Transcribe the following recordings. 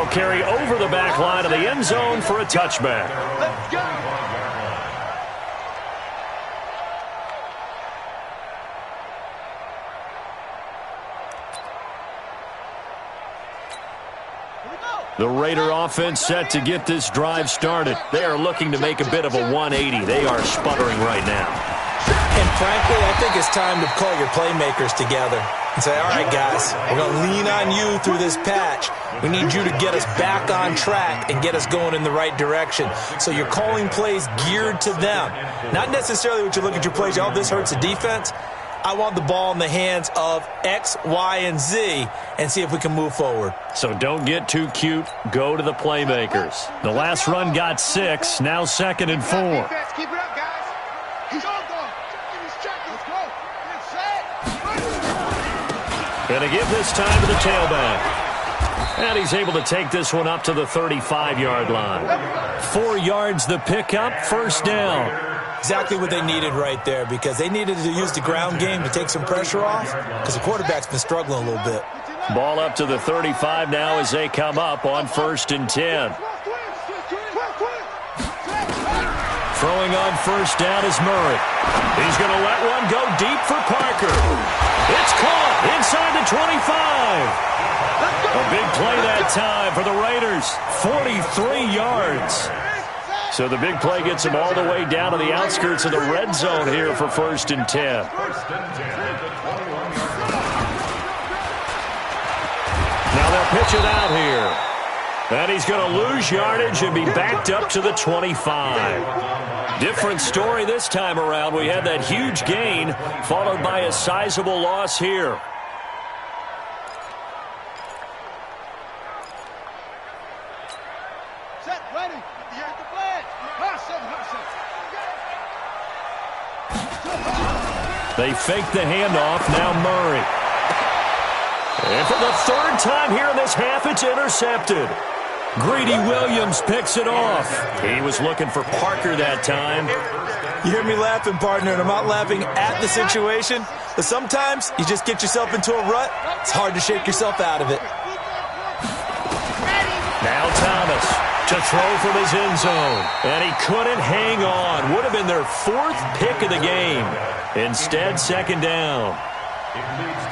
ball carry over the back line of the end zone for a touchback. Let's go. The Raider offense set to get this drive started. They are looking to make a bit of a 180. They are sputtering right now. And frankly, I think it's time to call your playmakers together and say, all right, guys, we're going to lean on you through this patch. We need you to get us back on track and get us going in the right direction. So you're calling plays geared to them. Not necessarily what you look at your plays, oh, this hurts the defense. I want the ball in the hands of X, Y, and Z and see if we can move forward. So don't get too cute. Go to the playmakers. The last run got 6. Now 2nd and 4. Keep it up, guys. He's all gone. Let's go. Going to give this time to the tailback. And he's able to take this one up to the 35-yard line. 4 yards the pickup, 1st down. Exactly what they needed right there, because they needed to use the ground game to take some pressure off, because the quarterback's been struggling a little bit. Ball up to the 35 now as they come up on 1st and 10. Throwing on 1st down is Murray. He's going to let one go deep for Parker. It's caught inside the 25. A big play that time for the Raiders. 43 yards. So the big play gets him all the way down to the outskirts of the red zone here for 1st and 10. Now they'll pitch it out here. And he's going to lose yardage and be backed up to the 25. Different story this time around. We had that huge gain followed by a sizable loss here. They fake the handoff. Now Murray. And for the 3rd time here in this half, it's intercepted. Greedy Williams picks it off. He was looking for Parker that time. You hear me laughing, partner, and I'm not laughing at the situation. But sometimes you just get yourself into a rut. It's hard to shake yourself out of it. Now Thomas to throw from his end zone. And he couldn't hang on. Would have been their 4th pick of the game. Instead, 2nd down.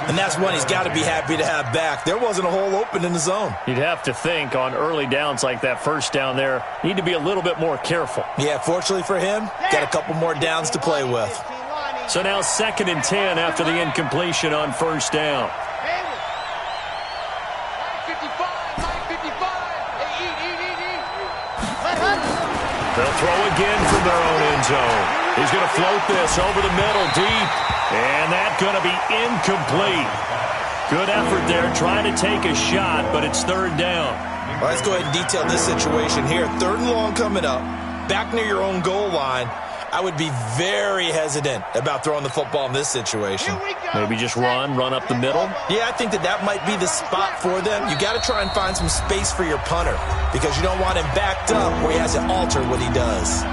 And that's one he's got to be happy to have back. There wasn't a hole open in the zone. You'd have to think on early downs like that 1st down there, need to be a little bit more careful. Yeah, fortunately for him, got a couple more downs to play with. So now 2nd and 10 after the incompletion on 1st down. They'll throw again from their own end zone. He's going to float this over the middle deep. And that's going to be incomplete. Good effort there trying to take a shot, but it's 3rd down. Well, let's go ahead and detail this situation here. 3rd and long coming up. Back near your own goal line. I would be very hesitant about throwing the football in this situation. Maybe just run up the middle? Yeah, I think that might be the spot for them. You got to try and find some space for your punter because you don't want him backed up where he has to alter what he does.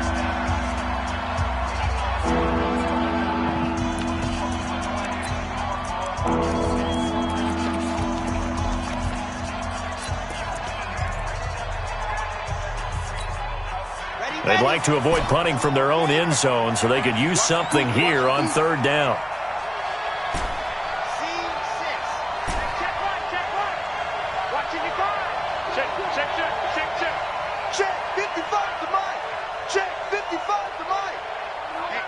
They'd like to avoid punting from their own end zone so they could use something here on 3rd down. Check 55 to Mike. Check 55 to Mike. Hey,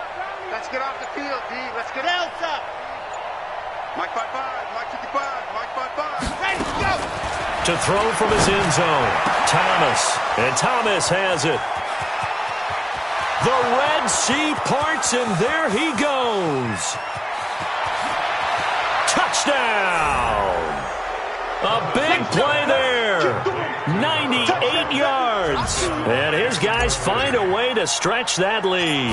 let's get off the field, D. Let's get Elsa. Mike 55, Mike 55, Mike 55. Ready, go. To throw from his end zone, Thomas. And Thomas has it. The Red Sea parts, and there he goes. Touchdown! A big play there. 98 yards. And his guys find a way to stretch that lead.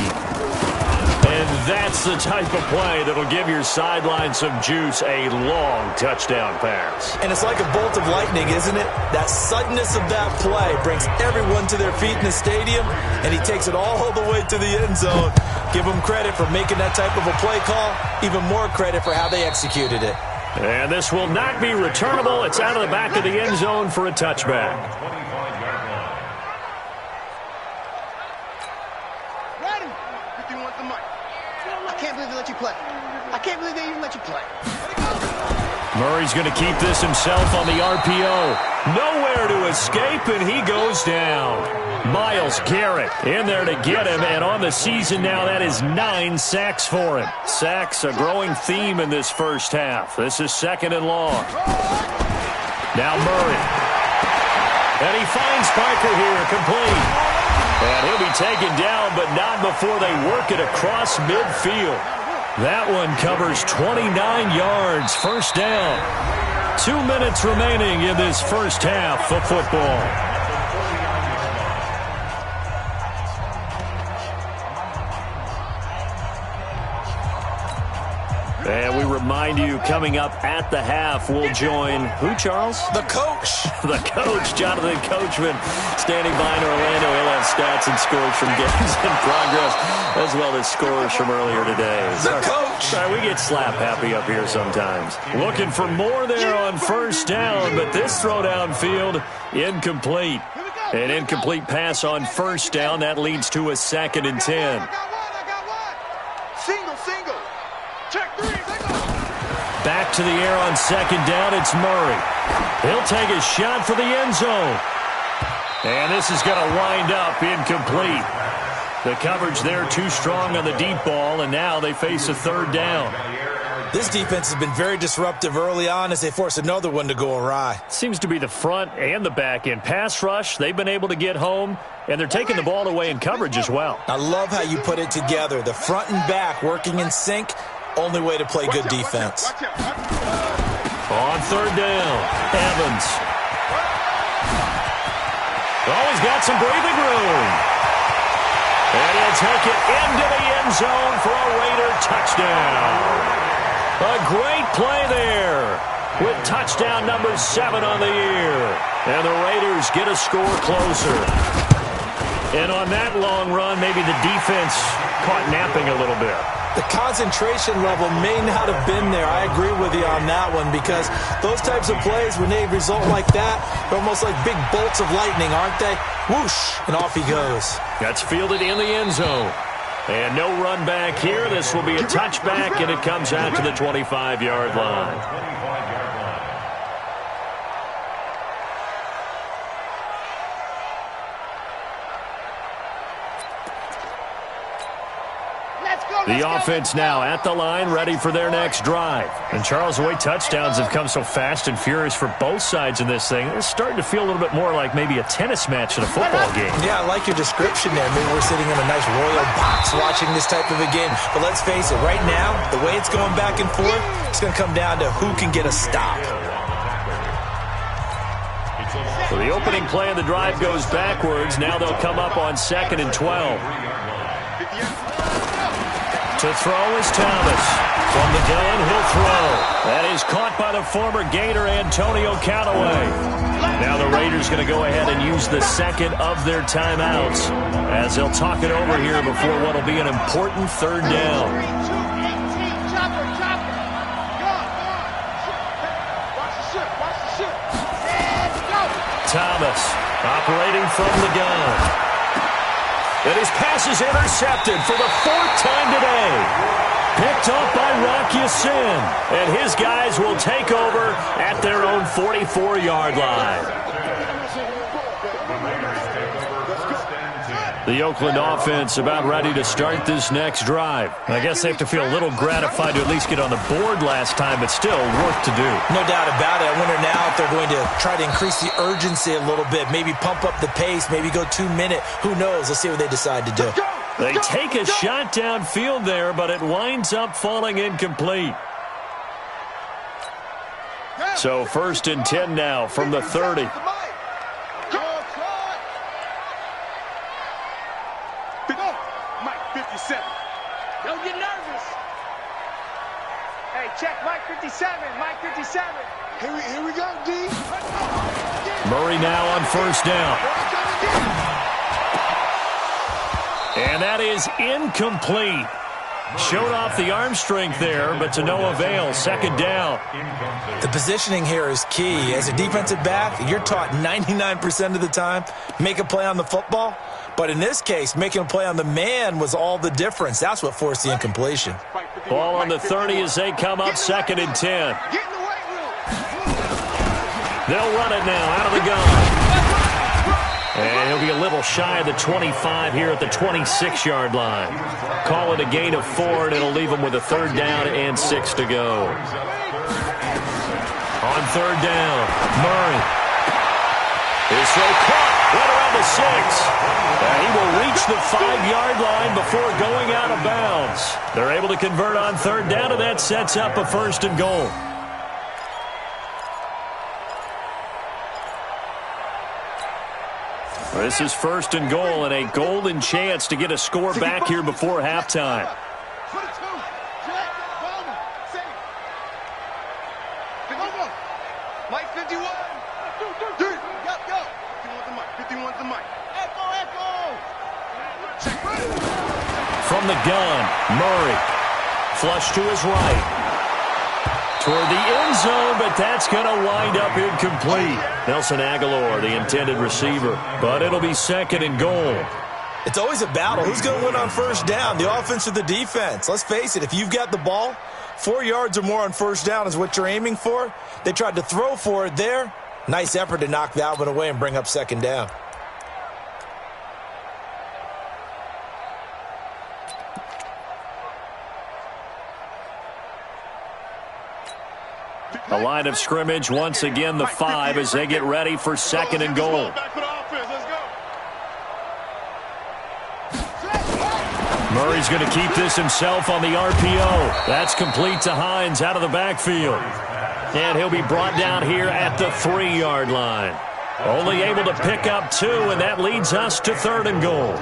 And that's the type of play that'll give your sideline some juice, a long touchdown pass. And it's like a bolt of lightning, isn't it? That suddenness of that play brings everyone to their feet in the stadium, and he takes it all the way to the end zone. Give him credit for making that type of a play call, even more credit for how they executed it. And this will not be returnable. It's out of the back of the end zone for a touchback. Ready? 51's the mic. I can't believe they let you play. I can't believe they even let you play. Murray's going to keep this himself on the RPO. Nowhere to escape, and he goes down. Myles Garrett in there to get him, and on the season now, that is 9 sacks for him. Sacks, a growing theme in this first half. This is 2nd and long. Now Murray. And he finds Parker here, complete. And he'll be taken down, but not before they work it across midfield. That one covers 29 yards, first down. 2 minutes remaining in this first half of football. And we remind you, coming up at the half, we'll join who, Charles? The coach. The coach, Jonathan Coachman, standing by in Orlando. He'll have stats and scores from games in progress, as well as scores from earlier today. The coach. Sorry, we get slap happy up here sometimes. Looking for more there on first down, but this throw downfield, incomplete. An incomplete pass on first down. That leads to a 2nd and 10. I got one. Single. Check 3. Back to the air on 2nd down. It's Murray. He'll take a shot for the end zone. And this is going to wind up incomplete. The coverage there too strong on the deep ball, and now they face a 3rd down. This defense has been very disruptive early on as they force another one to go awry. Seems to be the front and the back end. Pass rush, they've been able to get home, and they're taking the ball away in coverage as well. I love how you put it together. The front and back working in sync. Only way to play good defense. On 3rd down, Evans. Oh, he's got some breathing room. And he'll take it into the end zone for a Raider touchdown. A great play there with touchdown number 7 on the year. And the Raiders get a score closer. And on that long run, maybe the defense caught napping a little bit. The concentration level may not have been there. I agree with you on that one because those types of plays, when they result like that, they're almost like big bolts of lightning, aren't they? Whoosh, and off he goes. That's fielded in the end zone. And no run back here. This will be a touchback, and it comes out to the 25-yard line. The offense now at the line, ready for their next drive. And Charles, the way touchdowns have come so fast and furious for both sides in this thing, it's starting to feel a little bit more like maybe a tennis match in a football game. Yeah, I like your description there. Maybe we're sitting in a nice royal box watching this type of a game. But let's face it, right now, the way it's going back and forth, it's going to come down to who can get a stop. So the opening play of the drive goes backwards. Now they'll come up on 2nd and 12. To throw is Thomas. From the gun, he'll throw. That is caught by the former Gator, Antonio Callaway. Now the Raiders going to go ahead and use the 2nd of their timeouts as they'll talk it over here before what will be an important 3rd down. Thomas operating from the gun. And his pass is intercepted for the 4th time today. Picked up by Rock Ya-Sin. And his guys will take over at their own 44-yard line. The Oakland offense about ready to start this next drive. I guess they have to feel a little gratified to at least get on the board last time, but still work to do. No doubt about it. I wonder now if they're going to try to increase the urgency a little bit, maybe pump up the pace, maybe go 2-minute. Who knows? Let's see what they decide to do. They take a shot downfield there, but it winds up falling incomplete. So 1st and 10 now from the 30. Mike 57. Don't get nervous. Hey, check Mike 57. Mike 57. Here we go, D. Murray now on 1st down. And that is incomplete. Showed off the arm strength there, but to no avail. Second down. The positioning here is key. As a defensive back, you're taught 99% of the time, make a play on the football. But in this case, making a play on the man was all the difference. That's what forced the incompletion. Ball on the 30 as they come up 2nd and 10. They'll run it now out of the gun. And he'll be a little shy of the 25 here at the 26-yard line. Call it a gain of 4, and it'll leave him with a 3rd down and 6 to go. On 3rd down, Murray. His throw caught right around the 6. And he will reach the 5-yard line before going out of bounds. They're able to convert on 3rd down, and that sets up a 1st and goal. This is 1st and goal and a golden chance to get a score back here before halftime. Mike 51. Go. 51's the mic. Echo. From the gun, Murray. Flush to his right. Toward the end zone, but that's going to wind up incomplete. Nelson Aguilar, the intended receiver, but it'll be 2nd and goal. It's always a battle. Who's going to win on 1st down, the offense or the defense? Let's face it, if you've got the ball, 4 yards or more on 1st down is what you're aiming for. They tried to throw for it there. Nice effort to knock that one away and bring up 2nd down. The line of scrimmage, once again, the 5 as they get ready for 2nd and goal. Murray's going to keep this himself on the RPO. That's complete to Hines out of the backfield. And he'll be brought down here at the 3-yard line. Only able to pick up 2, and that leads us to 3rd and goal.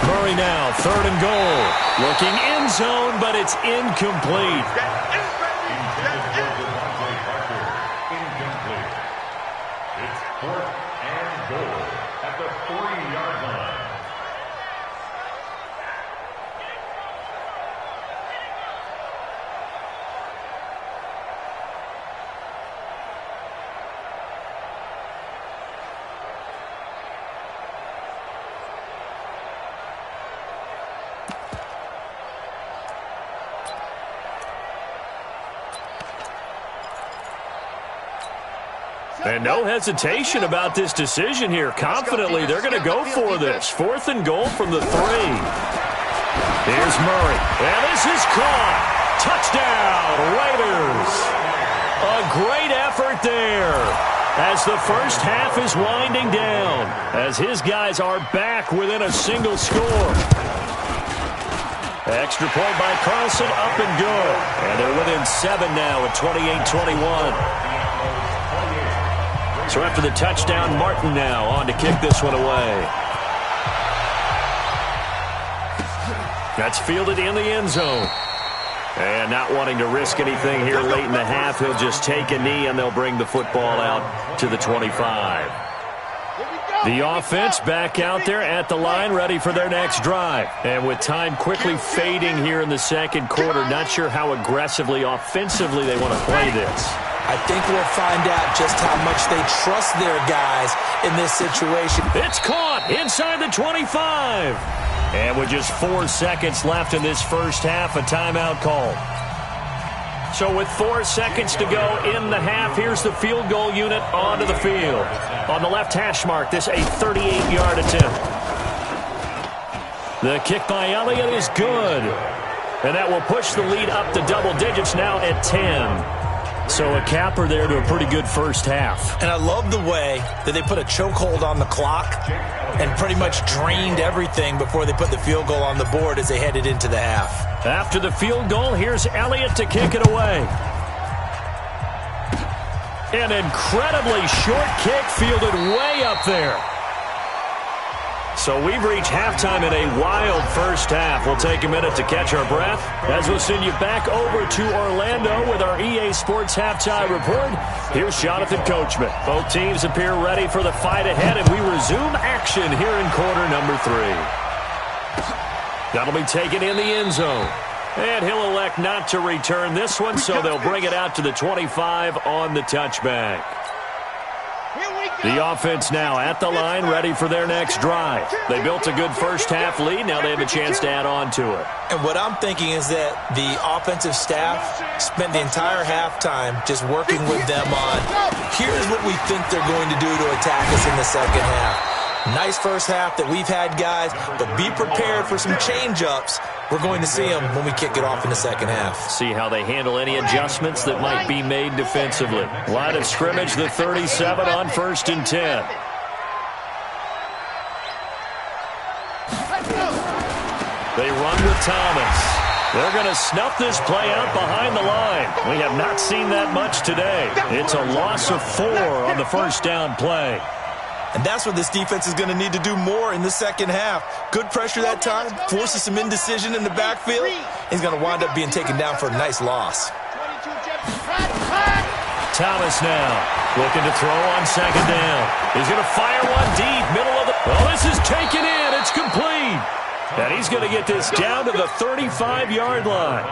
Murray now, 3rd and goal. Looking end zone, but it's incomplete. It's 4th and goal at the 3-yard line. And no hesitation about this decision here. Confidently, they're going to go for this. 4th and goal from the 3. Here's Murray. And this is caught. Touchdown, Raiders. A great effort there as the first half is winding down, as his guys are back within a single score. Extra point by Carlson, up and good. And they're within 7 now at 28-21. So after the touchdown, Martin now on to kick this one away. That's fielded in the end zone. And not wanting to risk anything here late in the half, he'll just take a knee and they'll bring the football out to the 25. The offense back out there at the line, ready for their next drive. And with time quickly fading here in the 2nd quarter, not sure how aggressively, offensively they want to play this. I think we'll find out just how much they trust their guys in this situation. It's caught inside the 25. And with just 4 seconds left in this first half, a timeout call. So with 4 seconds to go in the half, here's the field goal unit onto the field. On the left hash mark, this a 38-yard attempt. The kick by Elliott is good. And that will push the lead up to double digits now at 10. So a capper there to a pretty good first half. And I love the way that they put a chokehold on the clock and pretty much drained everything before they put the field goal on the board as they headed into the half. After the field goal, here's Elliott to kick it away. An incredibly short kick fielded way up there. So we've reached halftime in a wild first half. We'll take a minute to catch our breath as we'll send you back over to Orlando with our EA Sports Halftime Report. Here's Jonathan Coachman. Both teams appear ready for the fight ahead, and we resume action here in quarter number 3. That'll be taken in the end zone. And he'll elect not to return this one, so they'll bring it out to the 25 on the touchback. The offense now at the line, ready for their next drive. They built a good first-half lead. Now they have a chance to add on to it. And what I'm thinking is that the offensive staff spent the entire halftime just working with them on, here's what we think they're going to do to attack us in the second half. Nice first half that we've had, guys, but be prepared for some change-ups. We're going to see them when we kick it off in the second half. See how they handle any adjustments that might be made defensively. Line of scrimmage, the 37 on 1st and 10. They run with Thomas. They're going to snuff this play out behind the line. We have not seen that much today. It's a loss of 4 on the first down play. And that's what this defense is going to need to do more in the second half. Good pressure that time, forces some indecision in the backfield. He's going to wind up being taken down for a nice loss. Thomas now looking to throw on second down. He's going to fire one deep, middle of the... Oh, this is taken in. It's complete. And he's going to get this down to the 35-yard line.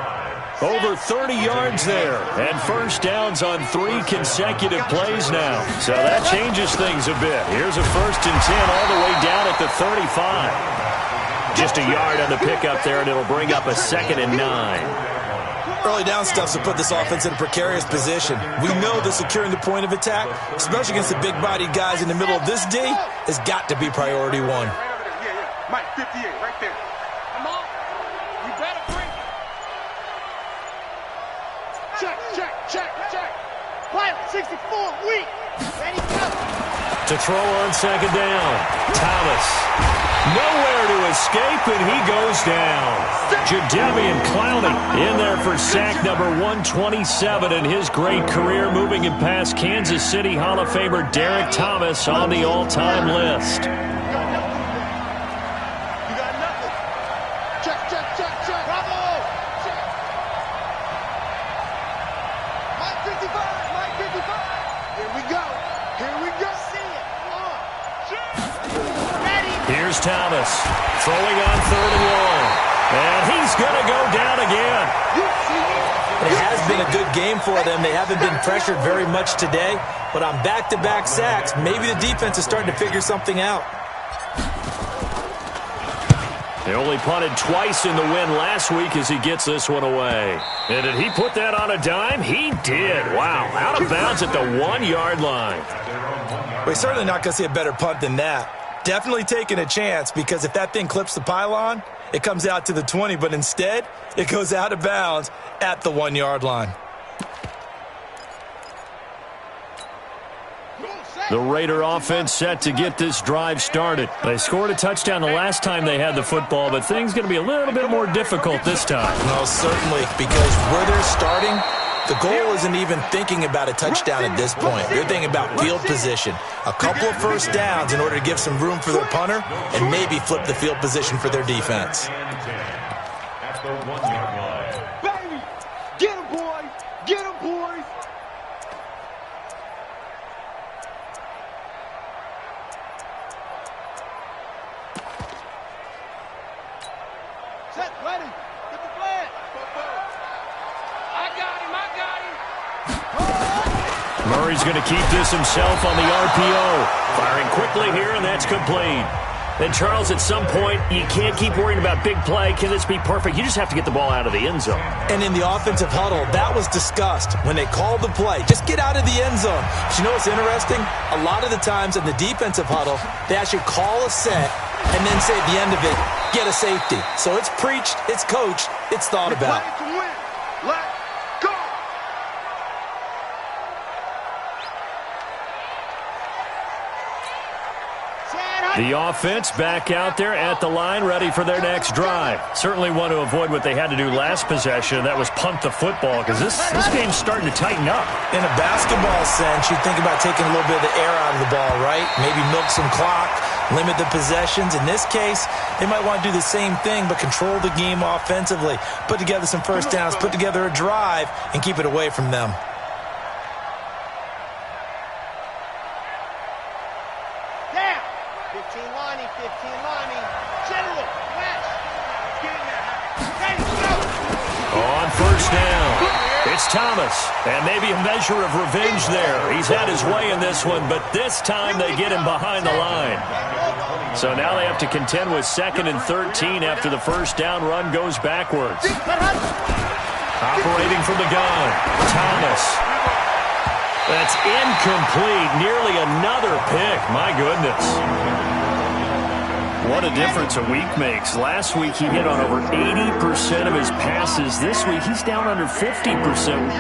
Over 30 yards there, and first downs on 3 consecutive plays now. So that changes things a bit. Here's a 1st and 10 all the way down at the 35. Just a yard on the pickup there, and it'll bring up a 2nd and 9. Early down stuff to put this offense in a precarious position. We know that securing the point of attack, especially against the big-bodied guys in the middle of this D, has got to be priority 1. Mike, 58, right there. Come on. You better bring it. Check. Pilot, 64, weak. Ready, go. To throw on second down. Thomas. Nowhere to escape, and he goes down. Jadeveon Clowney in there for sack number 127 in his great career, moving him past Kansas City Hall of Famer Derek Thomas on the all-time list. Here's Thomas throwing on 3rd and long. And he's going to go down again. It has been a good game for them. They haven't been pressured very much today. But on back-to-back sacks, maybe the defense is starting to figure something out. They only punted twice in the win last week as he gets this one away. And did he put that on a dime? He did. Wow. Out of bounds at the 1-yard line. We're certainly not going to see a better punt than that. Definitely taking a chance, because if that thing clips the pylon, it comes out to the 20, but instead, it goes out of bounds at the 1-yard line. The Raider offense set to get this drive started. They scored a touchdown the last time they had the football, but things going to be a little bit more difficult this time. No, certainly, because where they're starting, the goal isn't even thinking about a touchdown at this point. They're thinking about field position. A couple of first downs in order to give some room for their punter and maybe flip the field position for their defense. At the 1-yard line. Baby, get him, boys. Get him, boys. Set, ready. Get the flag. I got him. Murray's going to keep this himself on the RPO. Firing quickly here, and that's complete. Then, Charles, at some point, you can't keep worrying about big play. Can this be perfect? You just have to get the ball out of the end zone. And in the offensive huddle, that was discussed when they called the play. Just get out of the end zone. But you know what's interesting? A lot of the times in the defensive huddle, they actually call a set and then say at the end of it, get a safety. So it's preached, it's coached, it's thought about. Let's go. The offense back out there at the line, ready for their next drive. Certainly want to avoid what they had to do last possession, and that was punt the football, because this game's starting to tighten up. In a basketball sense, you think about taking a little bit of the air out of the ball, right? Maybe milk some clock, limit the possessions. In this case, they might want to do the same thing, but control the game offensively. Put together some first downs, put together a drive, and keep it away from them. On first down, it's Thomas, and maybe a measure of revenge there. He's had his way in this one, but this time they get him behind the line. So now they have to contend with 2nd and 13 after the first down run goes backwards. Operating from the gun, Thomas. That's incomplete. Nearly another pick. My goodness. What a difference a week makes. Last week he hit on over 80% of his passes. This week he's down under 50%.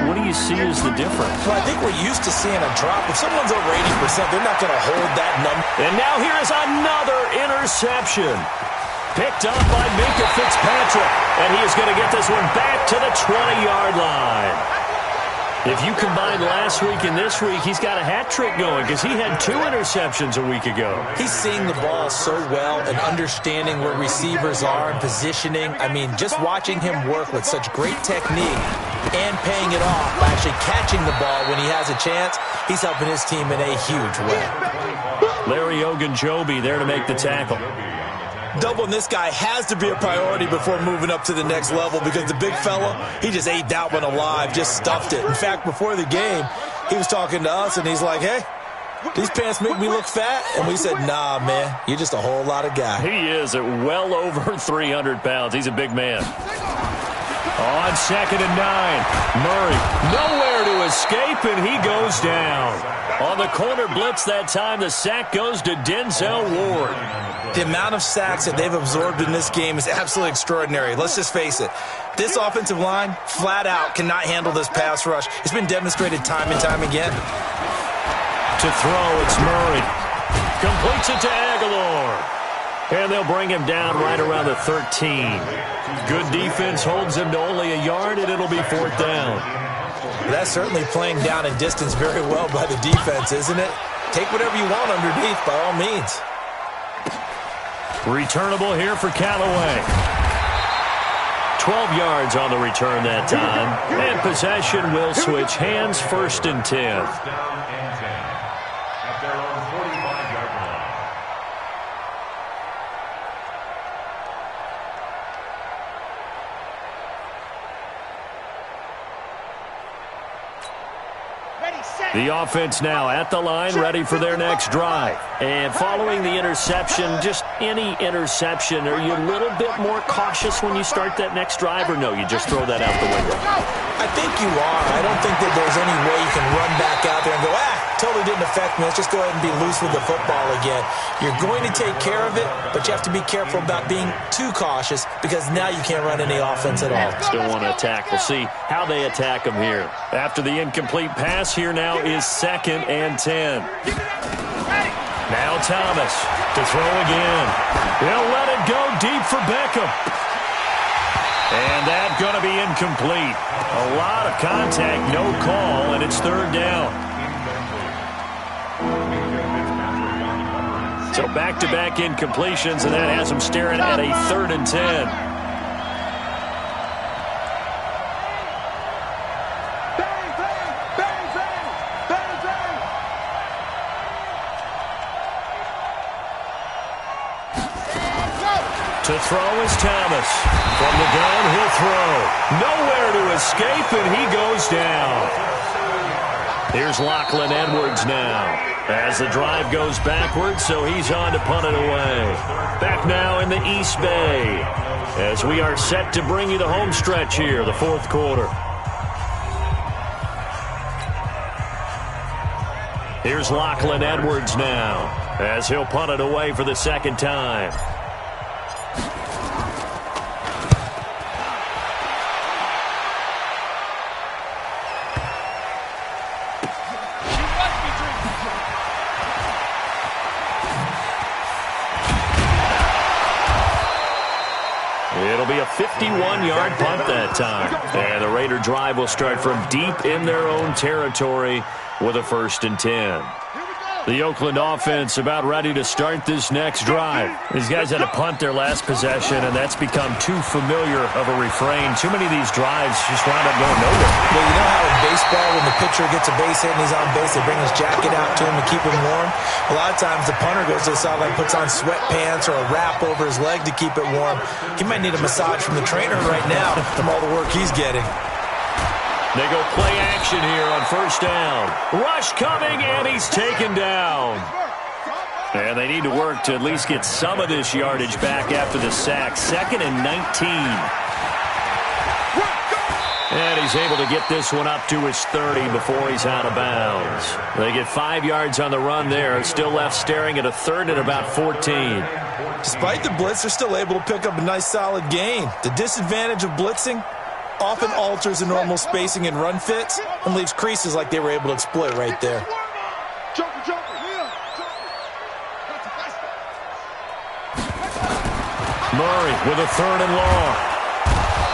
What do you see as the difference? Well, I think we're used to seeing a drop. If someone's over 80%, they're not going to hold that number. And now here is another interception. Picked up by Minkah Fitzpatrick. And he is going to get this one back to the 20-yard line. If you combine last week and this week, he's got a hat trick going because he had 2 interceptions a week ago. He's seeing the ball so well and understanding where receivers are and positioning. I mean, just watching him work with such great technique and paying it off by actually catching the ball when he has a chance, he's helping his team in a huge way. Larry Ogunjobi there to make the tackle. Doubling this guy has to be a priority before moving up to the next level because the big fella, he just ate that one alive, just stuffed it. In fact, before the game, he was talking to us, and he's like, hey, these pants make me look fat? And we said, nah, man, you're just a whole lot of guy. He is at well over 300 pounds. He's a big man. On 2nd and 9, Murray nowhere to escape, and he goes down. On the corner blitz that time, the sack goes to Denzel Ward. The amount of sacks that they've absorbed in this game is absolutely extraordinary. Let's just face it. This offensive line, flat out, cannot handle this pass rush. It's been demonstrated time and time again. To throw, it's Murray. Completes it to Aguilar. And they'll bring him down right around the 13. Good defense holds him to only a yard, and it'll be 4th down. That's certainly playing down and distance very well by the defense, isn't it? Take whatever you want underneath, by all means. Returnable here for Callaway. 12 yards on the return that time. And possession will switch hands, 1st and 10. At their own 45-yard line. The offense now at the line, ready for their next drive. And following the interception, just any interception, are you a little bit more cautious when you start that next drive, or no, you just throw that out the window? I think you are. I don't think that there's any way you can run back out there and go, totally didn't affect me. Let's just go ahead and be loose with the football again. You're going to take care of it, but you have to be careful about being too cautious because now you can't run any offense at all. Still want to attack. We'll see how they attack him here. After the incomplete pass, here now is 2nd and 10. Now Thomas to throw again. They'll let it go deep for Beckham. And that's going to be incomplete. A lot of contact, no call, and it's 3rd down. So back-to-back incompletions, and that has them staring at a 3rd and 10. To throw is Thomas. From the gun, he'll throw. Nowhere to escape, and he goes down. Here's Lachlan Edwards now. As the drive goes backwards, so he's on to punt it away. Back now in the East Bay. As we are set to bring you the home stretch here, the 4th quarter. Here's Lachlan Edwards now. As he'll punt it away for the 2nd time. It'll be a 51-yard punt that time. And the Raider drive will start from deep in their own territory with a 1st and 10. The Oakland offense about ready to start this next drive. These guys had to punt their last possession, and that's become too familiar of a refrain. Too many of these drives just wound up going nowhere. Well, you know how in baseball, when the pitcher gets a base hit and he's on base, they bring his jacket out to him to keep him warm? A lot of times the punter goes to the sideline, puts on sweatpants or a wrap over his leg to keep it warm. He might need a massage from the trainer right now from all the work he's getting. They go play action here on 1st down. Rush coming, and he's taken down. And they need to work to at least get some of this yardage back after the sack. 2nd and 19. And he's able to get this one up to his 30 before he's out of bounds. They get 5 yards on the run there. Still left staring at a 3rd and about 14. Despite the blitz, they're still able to pick up a nice solid gain. The disadvantage of blitzing often alters the normal spacing and run fits and leaves creases like they were able to exploit right there. Murray with a 3rd and long.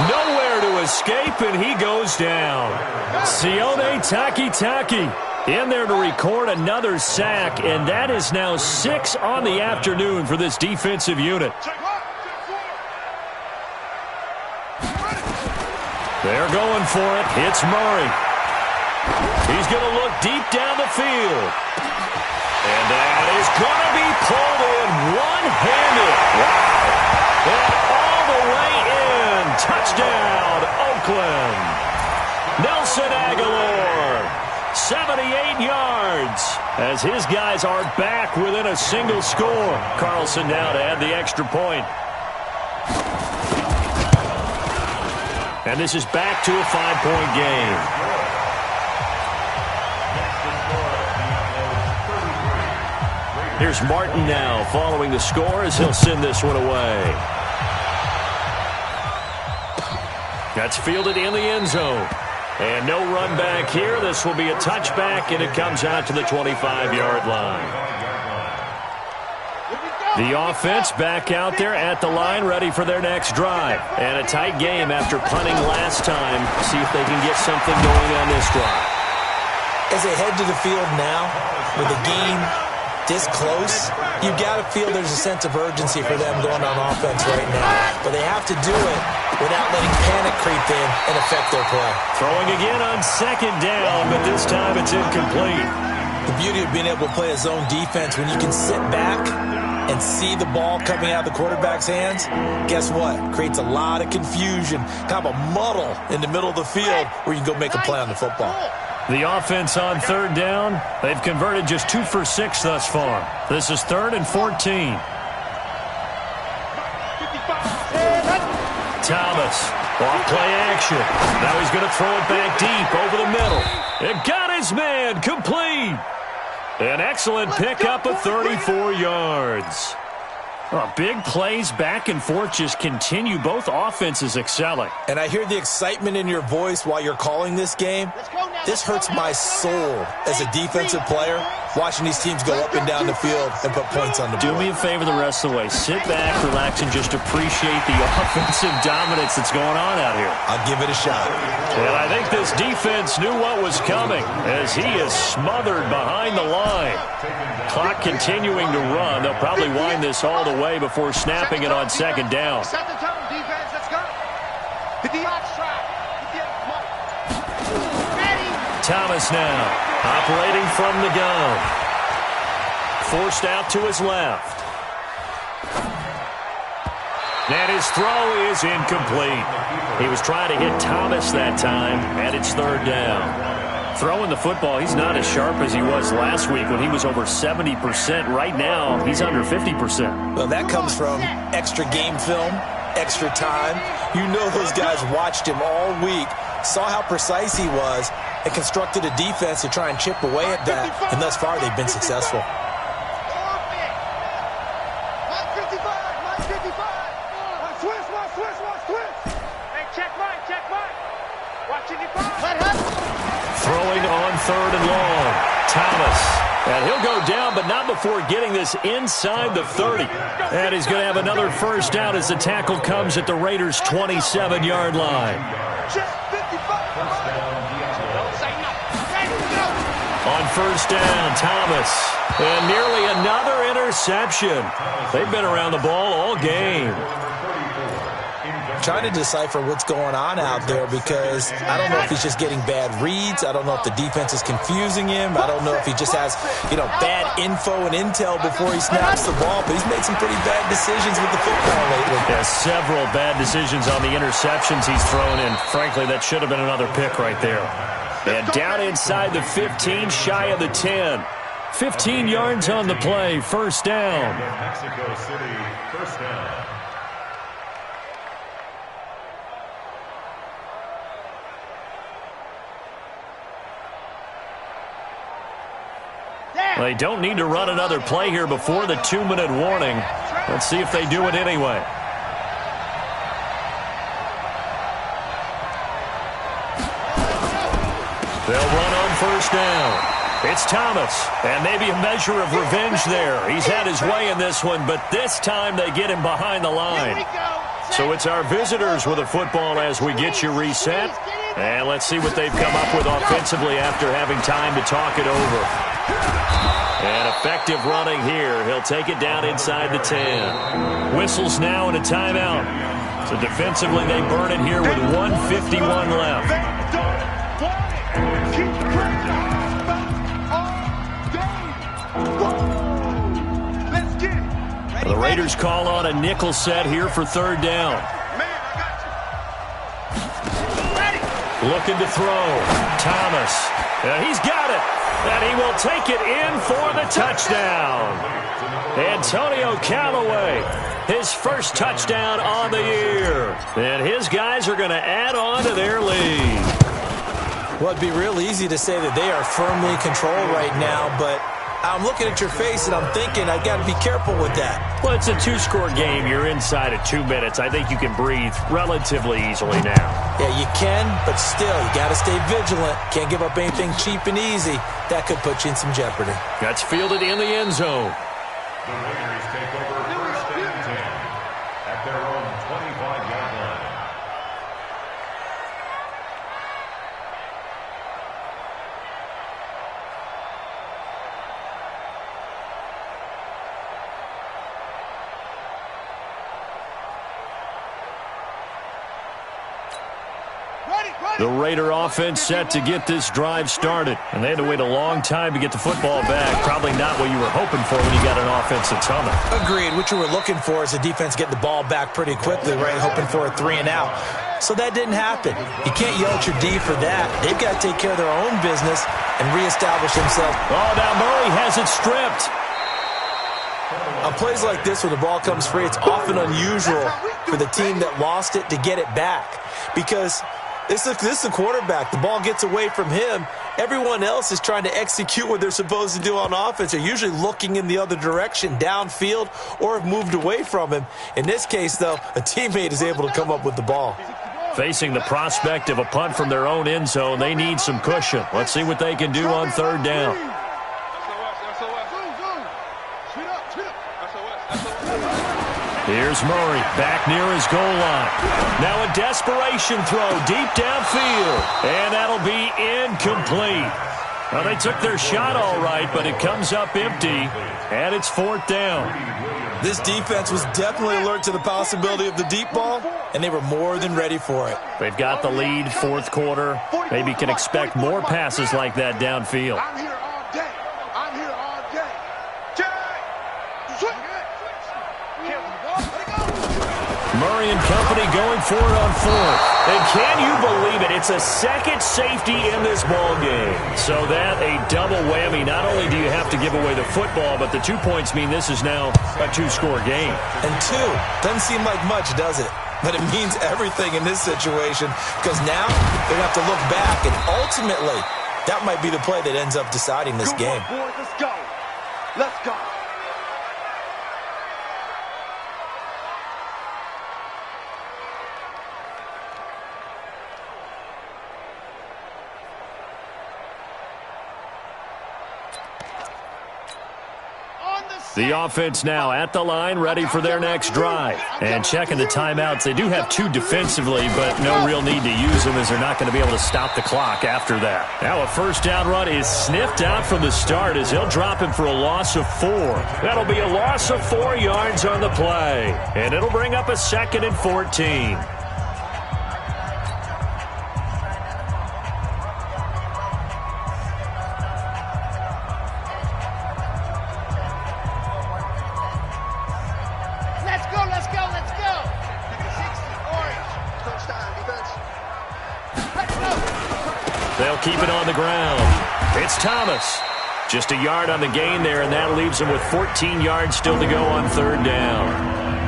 Nowhere to escape, and he goes down. Sione Takitaki in there to record another sack, and that is now 6 on the afternoon for this defensive unit. They're going for it. It's Murray. He's going to look deep down the field. And that is going to be pulled in one-handed. Wow. And all the way in. Touchdown, Oakland. Nelson Aguilar, 78 yards, as his guys are back within a single score. Carlson now to add the extra point. And this is back to a 5-point game. Here's Martin now following the score as he'll send this one away. That's fielded in the end zone. And no run back here. This will be a touchback, and it comes out to the 25-yard line. The offense back out there at the line, ready for their next drive. And a tight game after punting last time. See if they can get something going on this drive. As they head to the field now, with the game this close, you've got to feel there's a sense of urgency for them going on offense right now. But they have to do it without letting panic creep in and affect their play. Throwing again on 2nd down, but this time it's incomplete. The beauty of being able to play a zone defense, when you can sit back and see the ball coming out of the quarterback's hands, guess what? Creates a lot of confusion, kind of a muddle in the middle of the field where you can go make a play on the football. The offense on 3rd down, they've converted just 2 for 6 thus far. This is 3rd and 14. Thomas, off play action. Now he's going to throw it back deep over the middle. It got his man, complete. An excellent pickup of 34 yards. Big plays back and forth just continue. Both offenses excelling. And I hear the excitement in your voice while you're calling this game. This hurts my soul as a defensive player, watching these teams go up and down the field and put points on the board. Do me a favor the rest of the way. Sit back, relax, and just appreciate the offensive dominance that's going on out here. I'll give it a shot. And I think this defense knew what was coming as he is smothered behind the line. Clock continuing to run. They'll probably wind this all the way before snapping it on 2nd down. Set the tone, defense. Let's go. Hit the ox track. Thomas now operating from the gun. Forced out to his left. And his throw is incomplete. He was trying to hit Thomas that time, and it's 3rd down. Throwing the football, he's not as sharp as he was last week when he was over 70%. Right now, he's under 50%. Well, that comes from extra game film, extra time. You know those guys watched him all week, saw how precise he was, and constructed a defense to try and chip away at that. And thus far, they've been successful. Throwing on 3rd and long. Thomas And he'll go down, but not before getting this inside the 30. And he's going to have another first down as the tackle comes at the Raiders' 27-yard line. On first down, Thomas. And nearly another interception. They've been around the ball all game. Trying to decipher what's going on out there because I don't know if he's just getting bad reads. I don't know if the defense is confusing him. I don't know if he just has, bad info and intel before he snaps the ball. But he's made some pretty bad decisions with the football lately. Yeah, several bad decisions on the interceptions he's thrown in. Frankly, that should have been another pick right there. And down inside the 15, shy of the 10. 15 yards on the play, first down. Mexico City, first down. They don't need to run another play here before the 2-minute warning. Let's see if they do it anyway. They'll run on first down. It's Thomas, and maybe a measure of revenge there. He's had his way in this one, but this time they get him behind the line. So it's our visitors with a football as we get you reset. And let's see what they've come up with offensively after having time to talk it over. And effective running here. He'll take it down inside the 10. Whistles now and a timeout. So defensively they burn it here with 1:51 left. The Raiders call on a nickel set here for third down. Looking to throw. Thomas. And he's got it. And he will take it in for the touchdown. Antonio Callaway, his first touchdown on the year. And his guys are going to add on to their lead. Well, it'd be real easy to say that they are firmly in control right now, but I'm looking at your face and I'm thinking I've got to be careful with that. Well, it's a 2-score game. You're inside of 2 minutes. I think you can breathe relatively easily now. Yeah, you can, but still, you got to stay vigilant. Can't give up anything cheap and easy. That could put you in some jeopardy. That's fielded in the end zone. The Raiders take over first and 10 at their own 25-yard line. The Raider offense set to get this drive started. And they had to wait a long time to get the football back. Probably not what you were hoping for when you got an offense that's humming. Agreed. What you were looking for is the defense getting the ball back pretty quickly, right? Hoping for a 3-and-out. So that didn't happen. You can't yell at your D for that. They've got to take care of their own business and reestablish themselves. Oh, now Murray has it stripped. On plays like this, when the ball comes free, it's often unusual for the team that lost it to get it back. Because this is the quarterback. The ball gets away from him. Everyone else is trying to execute what they're supposed to do on offense. They're usually looking in the other direction, downfield, or have moved away from him. In this case, though, a teammate is able to come up with the ball. Facing the prospect of a punt from their own end zone, they need some cushion. Let's see what they can do on third down. Here's Murray back near his goal line. Now a desperation throw deep downfield. And that'll be incomplete. Well, they took their shot all right, but it comes up empty. And it's fourth down. This defense was definitely alert to the possibility of the deep ball, and they were more than ready for it. They've got the lead, fourth quarter. Maybe can expect more passes like that downfield. I'm here all day. I'm here all day. Murray and company going for it on fourth. And can you believe it? It's a second safety in this ball game. So that a double whammy. Not only do you have to give away the football, but the 2 points mean this is now a 2-score game. And 2 doesn't seem like much, does it? But it means everything in this situation because now they're going to have to look back, and ultimately that might be the play that ends up deciding this game. Boys, let's go. Let's go. The offense now at the line, ready for their next drive. And checking the timeouts. They do have 2 defensively, but no real need to use them as they're not going to be able to stop the clock after that. Now a first down run is sniffed out from the start as he'll drop him for a loss of 4. That'll be a loss of 4 yards on the play. And it'll bring up a 2nd and 14. They'll keep it on the ground. It's Thomas. Just a yard on the gain there, and that leaves him with 14 yards still to go on 3rd down.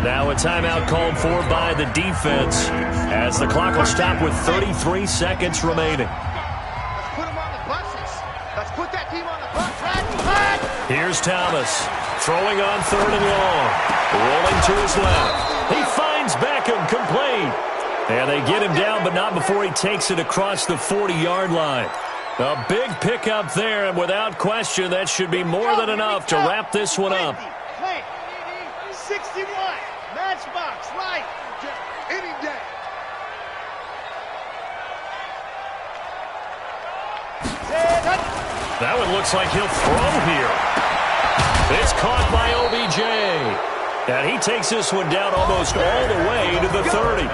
Now a timeout called for by the defense as the clock will stop with 33 seconds remaining. Let's put them on the buses. Let's put that team on the bus. Right? Here's Thomas throwing on 3rd and long. Rolling to his left. He finds Beckham complete. And they get him down, but not before he takes it across the 40-yard line. A big pickup there, and without question, that should be more than enough to wrap this one up. 61, matchbox, right? Any day. That one looks like he'll throw here. It's caught by OBJ. And he takes this one down almost all the way to the 30.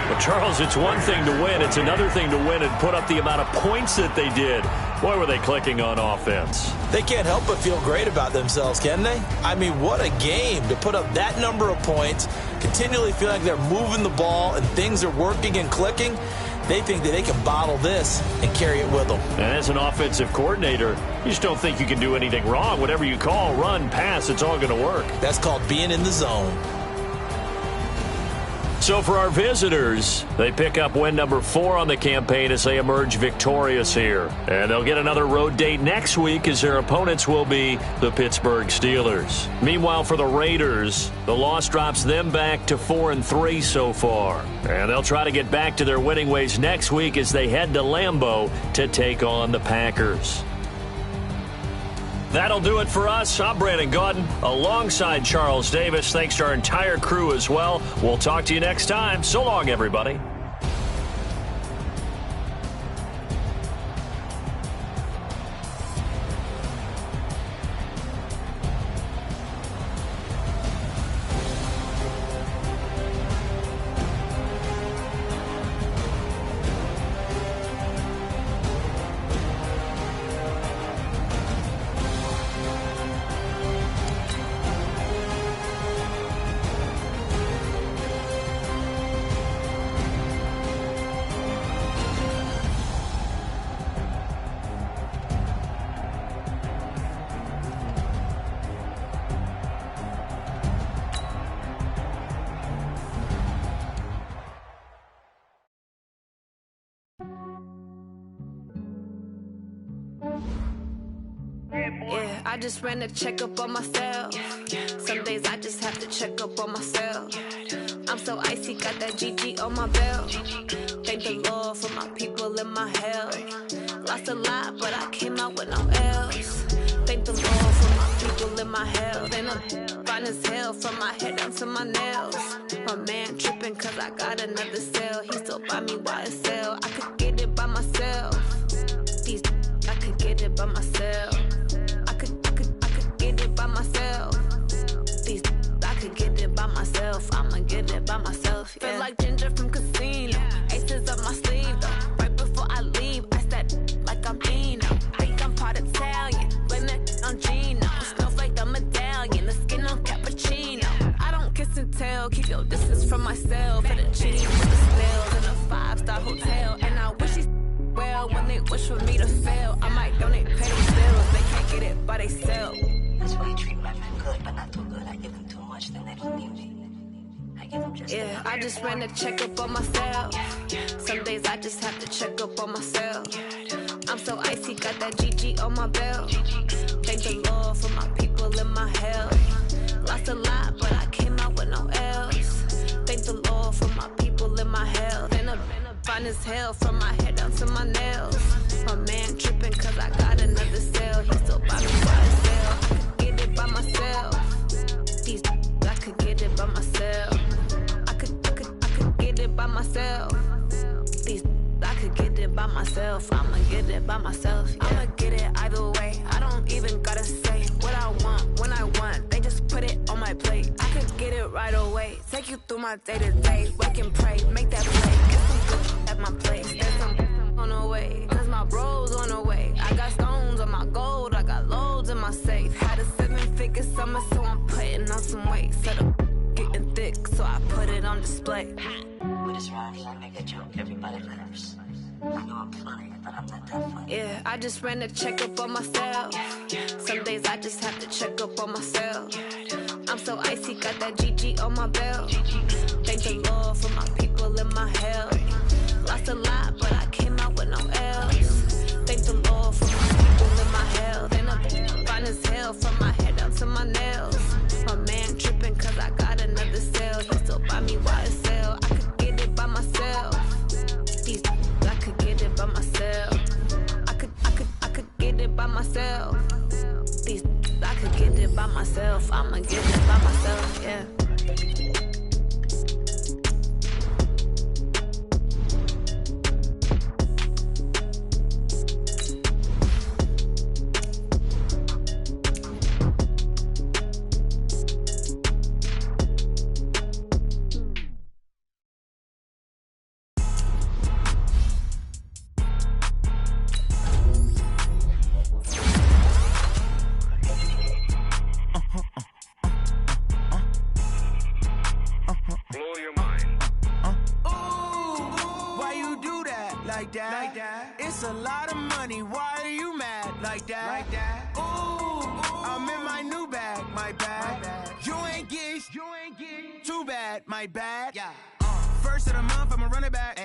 But, Charles, it's one thing to win. It's another thing to win and put up the amount of points that they did. Boy, were they clicking on offense. They can't help but feel great about themselves, can they? I mean, what a game to put up that number of points, continually feel like they're moving the ball and things are working and clicking. They think that they can bottle this and carry it with them. And as an offensive coordinator, you just don't think you can do anything wrong. Whatever you call, run, pass, it's all going to work. That's called being in the zone. So for our visitors, they pick up win number 4 on the campaign as they emerge victorious here. And they'll get another road date next week as their opponents will be the Pittsburgh Steelers. Meanwhile, for the Raiders, the loss drops them back to 4-3 so far. And they'll try to get back to their winning ways next week as they head to Lambeau to take on the Packers. That'll do it for us. I'm Brandon Gaudin alongside Charles Davis. Thanks to our entire crew as well. We'll talk to you next time. So long, everybody. Yeah, I just ran a checkup on myself. Some days I just have to check up on myself. I'm so icy, got that GG on my belt. Thank the Lord for my people and my health. Lost a lot, but I came out with no else. Thank the Lord for my people and my health. And I'm fine as hell from my head down to my nails. My man tripping cause I got another cell. He still buy me YSL. I could get it by myself. These I could get it by myself. I could get it by myself. These I could get it by myself. I'ma get it by myself. Yeah. Feel like Ginger from Casino. Aces up my sleeve though. Right before I leave, I said like I'm Dino. Think I'm part Italian. Blame that on Gino. Snowflake the medallion. The skin on cappuccino. I don't kiss and tell. Keep your distance from myself. For the cheese with the snails in a 5-star hotel. And I wish he well when they wish for me to fail. I might donate pay bills. They can't get it by they sell. That's why you treat my men good, but not too good. I give them too much, then they don't need me. I give them just yeah, I just ran a checkup on myself. Some days I just have to check up on myself. I'm so icy, got that GG on my belt. Thank the Lord for my people and my health. Lost a lot, but I came out with no else. Thank the Lord for my people and my health. And I'm fine as hell from my head down to my nails. My man tripping cause I got another cell. He still buy me YSL. I could get it by by myself. These I could get it by myself. I could get it by myself. These I could get it by myself. I'ma get it by myself. Yeah. I'ma get it either way. I don't even gotta say what I want when I want. They just put it on my plate. I could get it right away. Take you through my day to day. Wake and pray, make that play. Get some good at my place. There's some on the way. Cause my bros on the way. I got stones on my gold. I got loads in my safe. Had a 7-figure summer, so I'm putting on some weight. Set up getting thick, so I put it on display. With this round here, I make a joke, everybody laughs. I know I'm funny, but I'm not that funny. Yeah, I just ran a checkup on myself. Some days I just have to check up on myself. I'm so icy, got that GG on my belt. Thank the Lord for my people in my health. Lost a lot, but I came out with no L's. Thank the Lord for my people in my health. And I'm fine as hell from my head down to my nails. My man tripping cause I got another sale. He still buy me YSL. I could get it by myself. These I could get it by myself. I could get it by myself. These I could get it by myself. I'ma get it by myself, yeah. It's a lot of money, why are you mad like that? Ooh, I'm in my new bag, my bad. You ain't get too bad, my bad. First of the month, I'ma run it back.